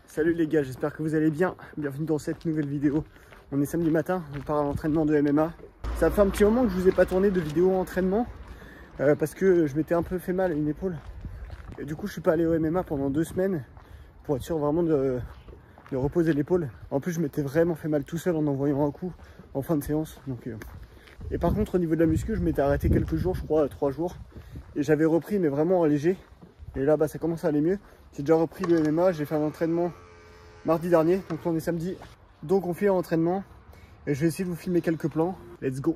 Salut les gars, j'espère que vous allez bien. Bienvenue dans cette nouvelle vidéo. On est samedi matin, on part à l'entraînement de MMA. Ça fait un petit moment que je vous ai pas tourné de vidéo entraînement parce que je m'étais un peu fait mal à une épaule. Et du coup, je suis pas allé au MMA pendant 2 semaines pour être sûr vraiment de reposer l'épaule. En plus, je m'étais vraiment fait mal tout seul en envoyant un coup en fin de séance. Et par contre, au niveau de la muscu, je m'étais arrêté quelques jours, je crois 3 jours. Et j'avais repris, mais vraiment en léger. Et là, ça commence à aller mieux. J'ai déjà repris le MMA, j'ai fait un entraînement mardi dernier, donc on est samedi. Donc on fait l'entraînement et je vais essayer de vous filmer quelques plans. Let's go!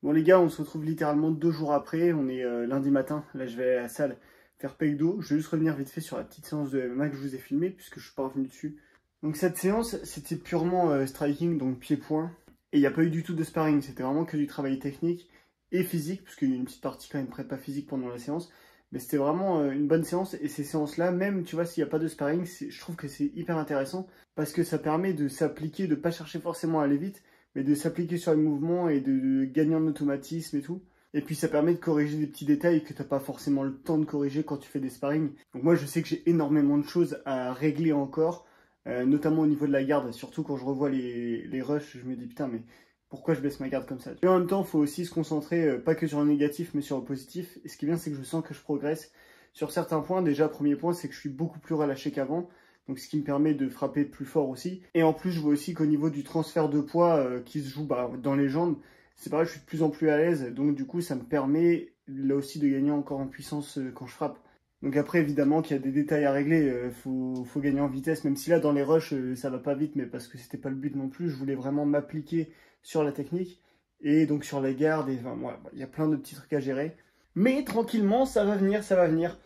Bon les gars, on se retrouve littéralement 2 jours après, on est lundi matin, là je vais à la salle faire pec dos. Je vais juste revenir vite fait sur la petite séance de MMA que je vous ai filmée puisque je suis pas revenu dessus. Donc cette séance, c'était purement striking, donc pied-point, et il n'y a pas eu du tout de sparring, c'était vraiment que du travail technique et physique, puisqu'il y a eu une petite partie quand même prépa physique pendant la séance, mais c'était vraiment une bonne séance, et ces séances-là, même tu vois, s'il n'y a pas de sparring, je trouve que c'est hyper intéressant, parce que ça permet de s'appliquer, de pas chercher forcément à aller vite, mais de s'appliquer sur les mouvements et de gagner en automatisme et tout. Et puis ça permet de corriger des petits détails que tu n'as pas forcément le temps de corriger quand tu fais des sparring. Donc moi je sais que j'ai énormément de choses à régler encore, notamment au niveau de la garde, surtout quand je revois les rushs, je me dis putain mais pourquoi je baisse ma garde comme ça? Et en même temps il faut aussi se concentrer pas que sur le négatif mais sur le positif. Et ce qui est bien c'est que je sens que je progresse sur certains points. Déjà premier point c'est que je suis beaucoup plus relâché qu'avant. Donc ce qui me permet de frapper plus fort aussi. Et en plus je vois aussi qu'au niveau du transfert de poids qui se joue dans les jambes, c'est pareil, je suis de plus en plus à l'aise. Donc du coup ça me permet là aussi de gagner encore en puissance quand je frappe. Donc après évidemment qu'il y a des détails à régler, faut gagner en vitesse. Même si là dans les rushs ça va pas vite, mais parce que c'était pas le but non plus. Je voulais vraiment m'appliquer sur la technique et donc sur la garde. Et enfin, voilà, il y a plein de petits trucs à gérer. Mais tranquillement ça va venir, ça va venir.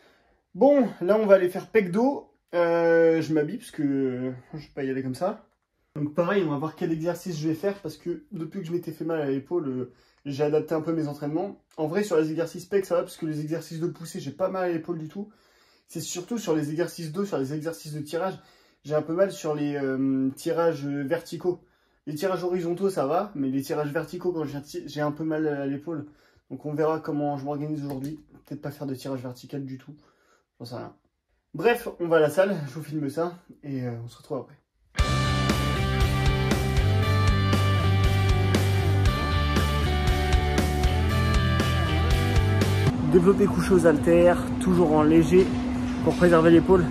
Bon là on va aller faire pec dos. Je m'habille parce que je vais pas y aller comme ça. Donc pareil, on va voir quel exercice je vais faire parce que depuis que je m'étais fait mal à l'épaule, j'ai adapté un peu mes entraînements. En vrai, sur les exercices pec, ça va parce que les exercices de poussée, j'ai pas mal à l'épaule du tout. C'est surtout sur les exercices dos, sur les exercices de tirage, j'ai un peu mal sur les tirages verticaux. Les tirages horizontaux, ça va, mais les tirages verticaux, quand j'ai un peu mal à l'épaule. Donc on verra comment je m'organise aujourd'hui. Peut-être pas faire de tirage vertical du tout. J'en sais rien. Bref, on va à la salle, je vous filme ça et on se retrouve après. Développer couché aux haltères, toujours en léger pour préserver l'épaule.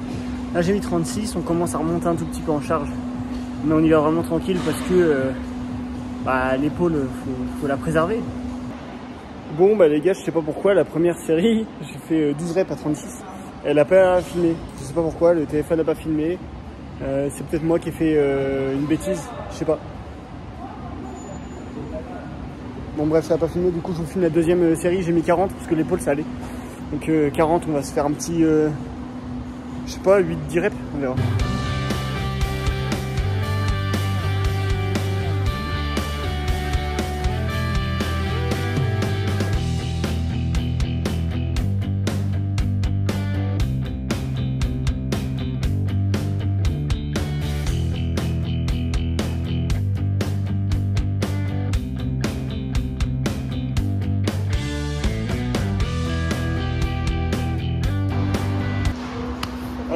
Là j'ai mis 36, on commence à remonter un tout petit peu en charge. Mais on y va vraiment tranquille parce que l'épaule, faut la préserver. Bon les gars, je sais pas pourquoi, la première série, j'ai fait 12 reps à 36. Elle a pas filmé, je sais pas pourquoi, le téléphone n'a pas filmé. C'est peut-être moi qui ai fait une bêtise, je sais pas. Bon bref, ça n'a pas filmé, du coup je vous filme la deuxième série, j'ai mis 40 parce que l'épaule ça allait. Donc 40, on va se faire un petit, je sais pas, 8-10 reps, on verra.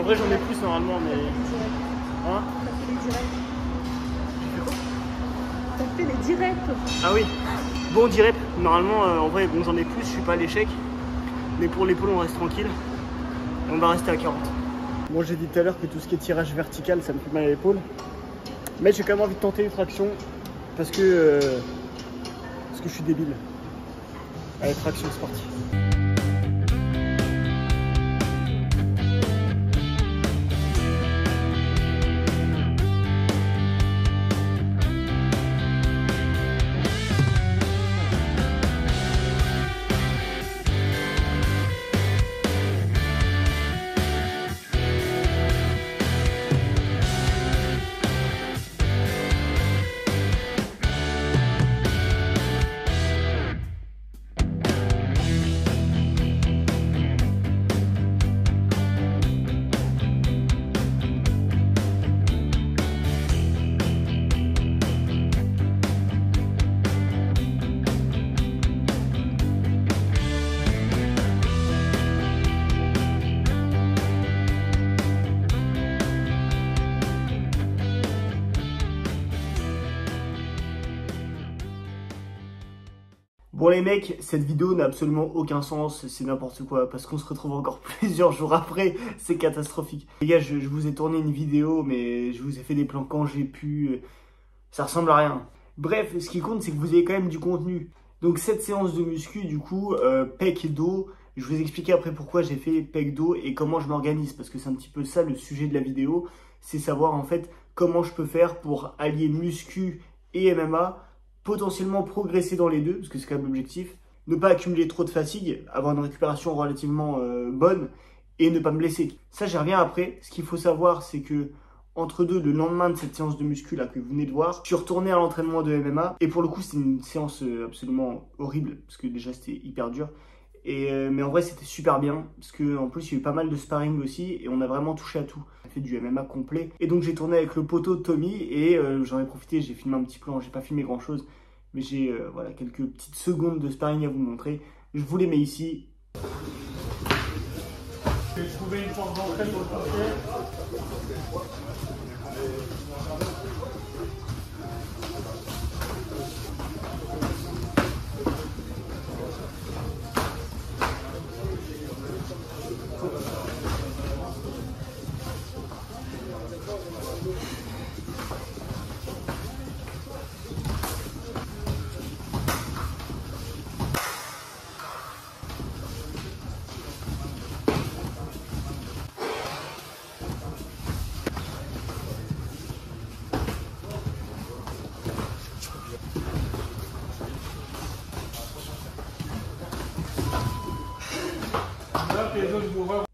En vrai, j'en ai plus normalement, mais. Hein? T'as fait les directs. T'as fait les directs. Ah oui. Bon, direct. Normalement, en vrai, bon, j'en ai plus, je suis pas à l'échec. Mais pour l'épaule, on reste tranquille. On va rester à 40. Bon, j'ai dit tout à l'heure que tout ce qui est tirage vertical, ça me fait mal à l'épaule. Mais j'ai quand même envie de tenter les tractions parce que je suis débile. Allez, traction, c'est parti. Bon les mecs, cette vidéo n'a absolument aucun sens, c'est n'importe quoi, parce qu'on se retrouve encore plusieurs jours après, c'est catastrophique. Les gars, je vous ai tourné une vidéo, mais je vous ai fait des plans quand j'ai pu, ça ressemble à rien. Bref, ce qui compte, c'est que vous avez quand même du contenu. Donc cette séance de muscu, du coup, pec et dos, je vais vous expliquer après pourquoi j'ai fait pec dos et comment je m'organise, parce que c'est un petit peu ça le sujet de la vidéo, c'est savoir en fait comment je peux faire pour allier muscu et MMA, potentiellement progresser dans les deux, parce que c'est quand même l'objectif, ne pas accumuler trop de fatigue, avoir une récupération relativement bonne et ne pas me blesser. Ça, j'y reviens après. Ce qu'il faut savoir, c'est que entre deux, le lendemain de cette séance de muscu là que vous venez de voir, je suis retourné à l'entraînement de MMA et pour le coup, c'était une séance absolument horrible parce que déjà c'était hyper dur. Mais en vrai, c'était super bien parce qu'en plus, il y a eu pas mal de sparring aussi et on a vraiment touché à tout. On a fait du MMA complet. Et donc, j'ai tourné avec le poteau de Tommy et j'en ai profité. J'ai filmé un petit plan. J'ai pas filmé grand chose, mais j'ai voilà, quelques petites secondes de sparring à vous montrer. Je vous les mets ici. J'ai trouvé une porte d'entrée pour le parquet.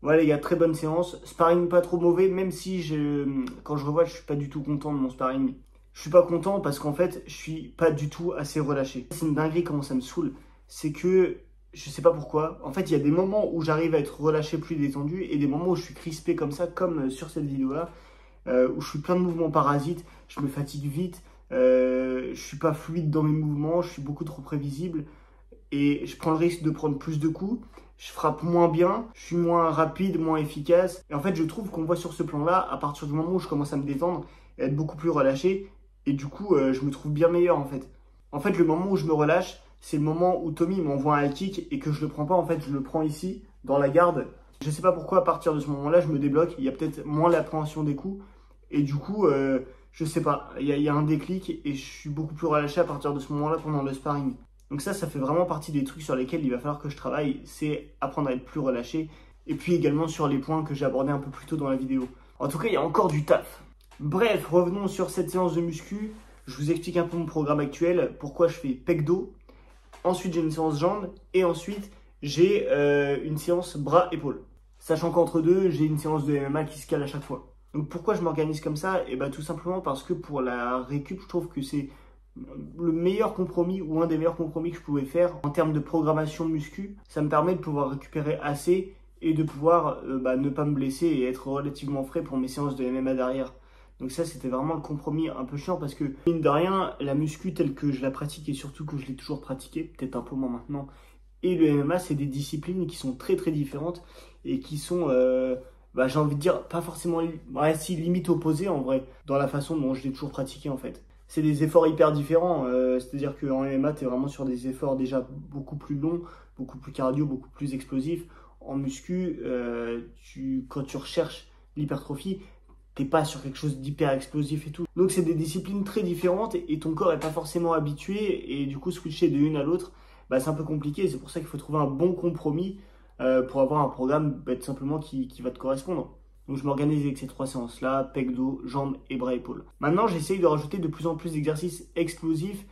Voilà les gars, très bonne séance. Sparring pas trop mauvais, même si quand je revois, je suis pas du tout content de mon sparring. Je suis pas content parce qu'en fait, je suis pas du tout assez relâché. C'est une dinguerie comment ça me saoule. C'est que, je sais pas pourquoi, en fait, il y a des moments où j'arrive à être relâché, plus détendu, et des moments où je suis crispé comme ça, comme sur cette vidéo-là, où je suis plein de mouvements parasites, je me fatigue vite, je suis pas fluide dans mes mouvements, je suis beaucoup trop prévisible, et je prends le risque de prendre plus de coups. Je frappe moins bien, je suis moins rapide, moins efficace. Et en fait, je trouve qu'on voit sur ce plan-là, à partir du moment où je commence à me détendre, et être beaucoup plus relâché, et du coup, je me trouve bien meilleur en fait. En fait, le moment où je me relâche, c'est le moment où Tommy m'envoie un high kick et que je le prends pas. En fait, je le prends ici, dans la garde. Je sais pas pourquoi, à partir de ce moment-là, je me débloque. Il y a peut-être moins l'appréhension des coups. Et du coup, je sais pas, il y a un déclic et je suis beaucoup plus relâché à partir de ce moment-là pendant le sparring. Donc ça fait vraiment partie des trucs sur lesquels il va falloir que je travaille, c'est apprendre à être plus relâché. Et puis également sur les points que j'ai abordés un peu plus tôt dans la vidéo. En tout cas, il y a encore du taf. Bref, revenons sur cette séance de muscu. Je vous explique un peu mon programme actuel, pourquoi je fais pec dos. Ensuite, j'ai une séance jambes et ensuite, j'ai une séance bras-épaules. Sachant qu'entre deux, j'ai une séance de MMA qui se cale à chaque fois. Donc pourquoi je m'organise comme ça? Et bah tout simplement parce que pour la récup, je trouve que c'est le meilleur compromis ou un des meilleurs compromis que je pouvais faire en termes de programmation muscu. Ça me permet de pouvoir récupérer assez et de pouvoir ne pas me blesser et être relativement frais pour mes séances de MMA derrière. Donc ça, c'était vraiment le compromis un peu chiant parce que, mine de rien, la muscu telle que je la pratique et surtout que je l'ai toujours pratiquée, peut-être un peu moins maintenant, et le MMA, c'est des disciplines qui sont très très différentes et qui sont bah, j'ai envie de dire, pas forcément, ouais, si, limite opposé en vrai, dans la façon dont je l'ai toujours pratiqué en fait. C'est des efforts hyper différents, c'est-à-dire qu'en MMA, tu es vraiment sur des efforts déjà beaucoup plus longs, beaucoup plus cardio, beaucoup plus explosifs. En muscu, quand tu recherches l'hypertrophie, t'es pas sur quelque chose d'hyper explosif et tout. Donc c'est des disciplines très différentes et ton corps est pas forcément habitué et du coup switcher de une à l'autre, bah, c'est un peu compliqué. C'est pour ça qu'il faut trouver un bon compromis pour avoir un programme bah, tout simplement qui va te correspondre. Donc je m'organise avec ces 3 séances-là, pec, dos, jambes et bras épaules. Maintenant j'essaye de rajouter de plus en plus d'exercices explosifs,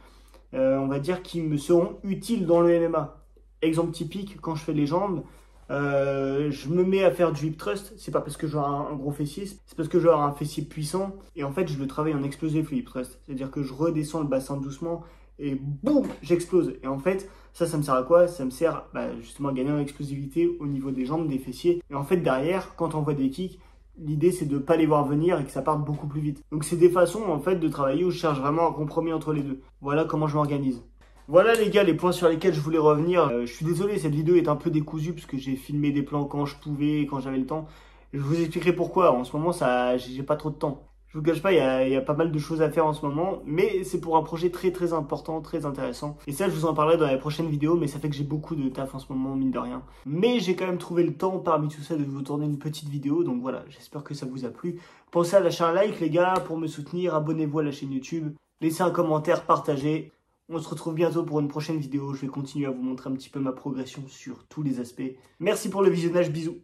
on va dire, qui me seront utiles dans le MMA. Exemple typique, quand je fais les jambes, je me mets à faire du hip thrust. C'est pas parce que j'ai un gros fessier, c'est parce que j'ai un fessier puissant. Et en fait, je le travaille en explosif, le hip thrust. C'est-à-dire que je redescends le bassin doucement et boum, j'explose. Et en fait, ça me sert à quoi? Ça me sert justement à gagner en explosivité au niveau des jambes, des fessiers. Et en fait, derrière, quand on voit des kicks, l'idée c'est de ne pas les voir venir et que ça parte beaucoup plus vite. Donc c'est des façons en fait de travailler où je cherche vraiment un compromis entre les deux. Voilà comment je m'organise. Voilà les gars, les points sur lesquels je voulais revenir. Je suis désolé, cette vidéo est un peu décousue parce que j'ai filmé des plans quand je pouvais, quand j'avais le temps. Je vous expliquerai pourquoi. En ce moment, j'ai pas trop de temps. Je vous cache pas, il y a pas mal de choses à faire en ce moment, mais c'est pour un projet très très important, très intéressant. Et ça, je vous en parlerai dans les prochaines vidéos, mais ça fait que j'ai beaucoup de taf en ce moment, mine de rien. Mais j'ai quand même trouvé le temps parmi tout ça de vous tourner une petite vidéo, donc voilà, j'espère que ça vous a plu. Pensez à lâcher un like les gars pour me soutenir, abonnez-vous à la chaîne YouTube, laissez un commentaire, partagez. On se retrouve bientôt pour une prochaine vidéo, je vais continuer à vous montrer un petit peu ma progression sur tous les aspects. Merci pour le visionnage, bisous.